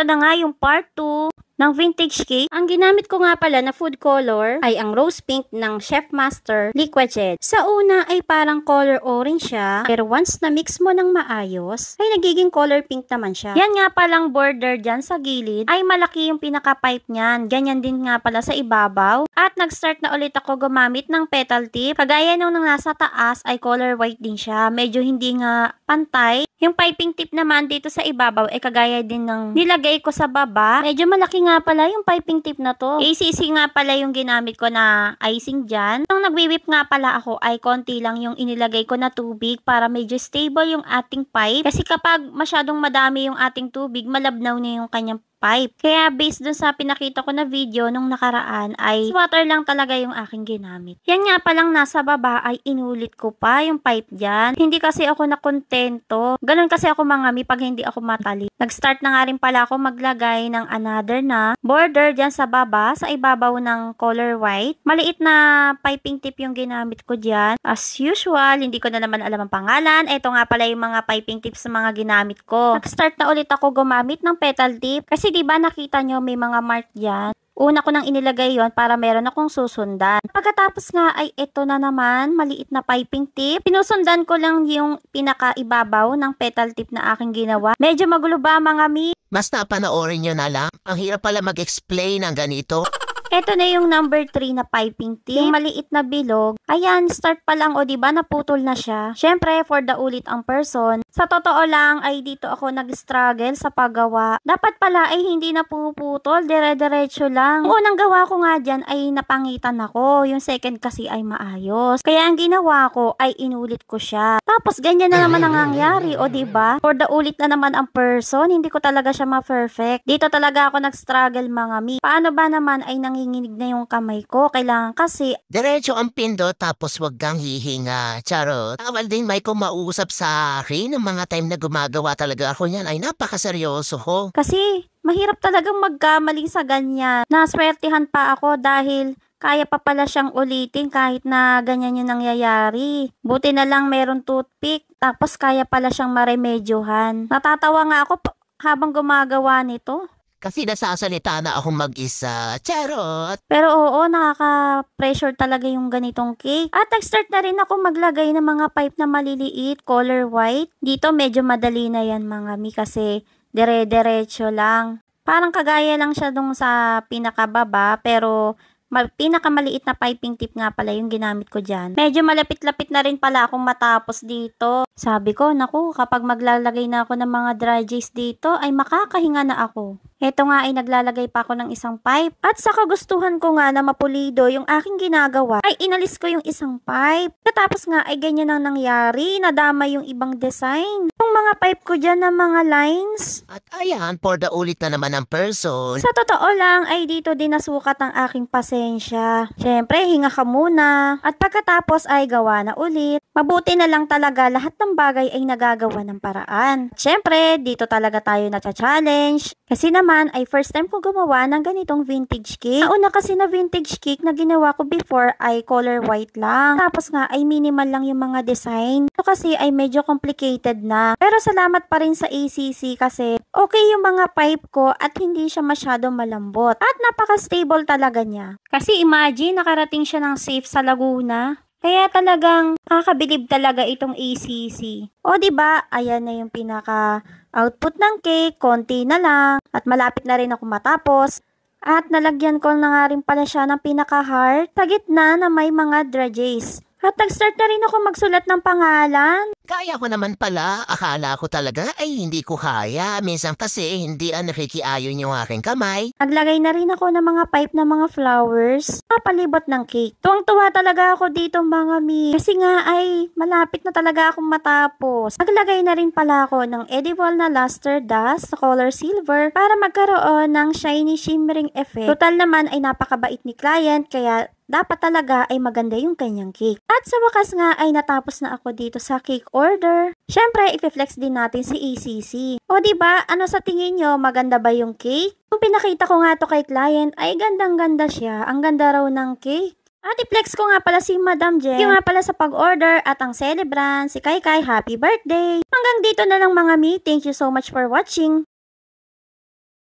Ito na nga yung part 2 ng vintage cake. Ang ginamit ko nga pala na food color ay ang rose pink ng Chef Master Liquid Jet. Sa una ay parang color orange siya, pero once na mix mo ng maayos, ay nagiging color pink naman siya. Yan nga palang border dyan sa gilid ay malaki yung pinaka-pipe niyan. Ganyan din nga pala sa ibabaw. At nag-start na ulit ako gumamit ng petal tip. Kagaya nung nasa taas ay color white din siya. Medyo hindi nga pantay. Yung piping tip naman dito sa ibabaw ay kagaya din ng nilagay ko sa baba. Medyo malaki nga pala yung piping tip na to. ACC nga pala yung ginamit ko na icing dyan. Nung nagwi-whip nga pala ako ay konti lang yung inilagay ko na tubig para medyo stable yung ating pipe. Kasi kapag masyadong madami yung ating tubig, malabnaw na yung kanyang pipe. Kaya based dun sa pinakita ko na video nung nakaraan ay water lang talaga yung aking ginamit. Yan nga palang nasa baba ay inulit ko pa yung pipe dyan. Hindi kasi ako nakontento. Ganun kasi ako mangami pag hindi ako matali. Nag-start na nga rin pala ako maglagay ng another na border dyan sa baba, sa ibabaw ng color white. Maliit na piping tip yung ginamit ko dyan. As usual, hindi ko na naman alam ang pangalan. Ito nga pala yung mga piping tips sa mga ginamit ko. Nag-start na ulit ako gumamit ng petal tip kasi diba nakita nyo may mga mark dyan. Una ko nang inilagay yon para meron akong susundan. Pagkatapos nga ay ito na naman, maliit na piping tip. Sinusundan ko lang yung pinakaibabaw ng petal tip na aking ginawa. Medyo magulo ba mga mi? Basta panoorin nyo na lang. Ang hirap pala mag-explain ng ganito. Ito na yung number 3 na piping tip. Yung maliit na bilog. Ayan, start pa lang o diba naputol na siya. Syempre, for the ulit ang person. Sa totoo lang ay dito ako nag-struggle sa paggawa. Dapat pala ay hindi na puputol, dire-diretso lang. Ang unang gawa ko nga dyan ay napangitan ako. Yung second kasi ay maayos. Kaya ang ginawa ko ay inulit ko siya. Tapos ganyan na naman ang nangyari o diba? For the ulit na naman ang person, hindi ko talaga siya ma-perfect. Dito talaga ako nag-struggle mga mi. Paano ba naman ay nanginginig na yung kamay ko? Kailangan kasi Diretso ang pindot tapos wag kang hihinga. Charot. Tawal din may kumausap sa akin ng mga time na gumagawa talaga ako niyan ay napakaseryoso ko. kasi mahirap talagang magkamali sa ganyan. Naswertihan pa ako dahil kaya pa pala siyang ulitin kahit na ganyan yung nangyayari. Buti na lang meron toothpick tapos kaya pala siyang maremedyohan. Natatawa nga ako habang gumagawa nito. Kasi nasasalita na akong mag-isa. Charot. Pero oo, nakaka-pressure talaga yung ganitong cake. At nag-start na rin ako maglagay ng mga pipe na maliliit, color white. Dito medyo madali na yan mga mi kasi dire-diretso lang. Parang kagaya lang siya dun sa pinakababa pero pinakamaliit na piping tip nga pala yung ginamit ko dyan. Medyo malapit-lapit na rin pala akong matapos dito. Sabi ko, naku, kapag maglalagay na ako ng mga dry juice dito ay makakahinga na ako. Ito nga ay naglalagay pa ako ng isang pipe. At sa kagustuhan ko nga na mapulido yung aking ginagawa, ay inalis ko yung isang pipe. Katapos nga ay ganyan ang nangyari, nadama yung ibang design. Yung mga pipe ko dyan ng mga lines. At ayan, for the ulit na naman ang person. Sa totoo lang ay dito din nasukat ang aking pasensya. Siyempre, hinga ka muna. At pagkatapos ay gawa na ulit. Mabuti na lang talaga lahat ng bagay ay nagagawa ng paraan. Siyempre, dito talaga tayo na-challenge. Kasi naman ay first time ko gumawa ng ganitong vintage cake. Nauna kasi na vintage cake na ginawa ko before ay color white lang. Tapos nga ay minimal lang yung mga design. Ito kasi ay medyo complicated na. Pero salamat pa rin sa ACC kasi okay yung mga pipe ko at hindi siya masyado malambot. At napaka-stable talaga niya. Kasi imagine nakarating siya ng safe sa Laguna. Kaya talagang kakabilib talaga itong ACC. O diba, ayan na yung pinaka output ng cake, konti na lang. At malapit na rin ako matapos. At nalagyan ko na nga rin pala siya ng pinaka-heart sa gitna na may mga dredges. At nag-start na rin ako magsulat ng pangalan. Kaya ko naman pala, akala ko talaga ay hindi ko kaya. Minsan kasi hindi nakikiayon yung aking kamay. Naglagay na rin ako ng mga pipe na mga flowers. Palibot ng cake. Tuwang-tuwa talaga ako dito mga mi. Kasi nga ay malapit na talaga akong matapos. Naglagay na rin pala ako ng edible na luster dust sa color silver para magkaroon ng shiny shimmering effect. Total naman ay napakabait ni client kaya dapat talaga ay maganda yung kanyang cake. At sa wakas nga ay natapos na ako dito sa cake order. Syempre, i-flex din natin si ACC. O diba, ano sa tingin nyo, maganda ba yung cake? Kung pinakita ko nga to kay client, ay gandang-ganda siya. Ang ganda raw ng cake. At i-flex ko nga pala si Madam Jen. Yung nga pala sa pag-order at ang celebrant, si Kai Kai, happy birthday! Hanggang dito na lang mga mi. Thank you so much for watching.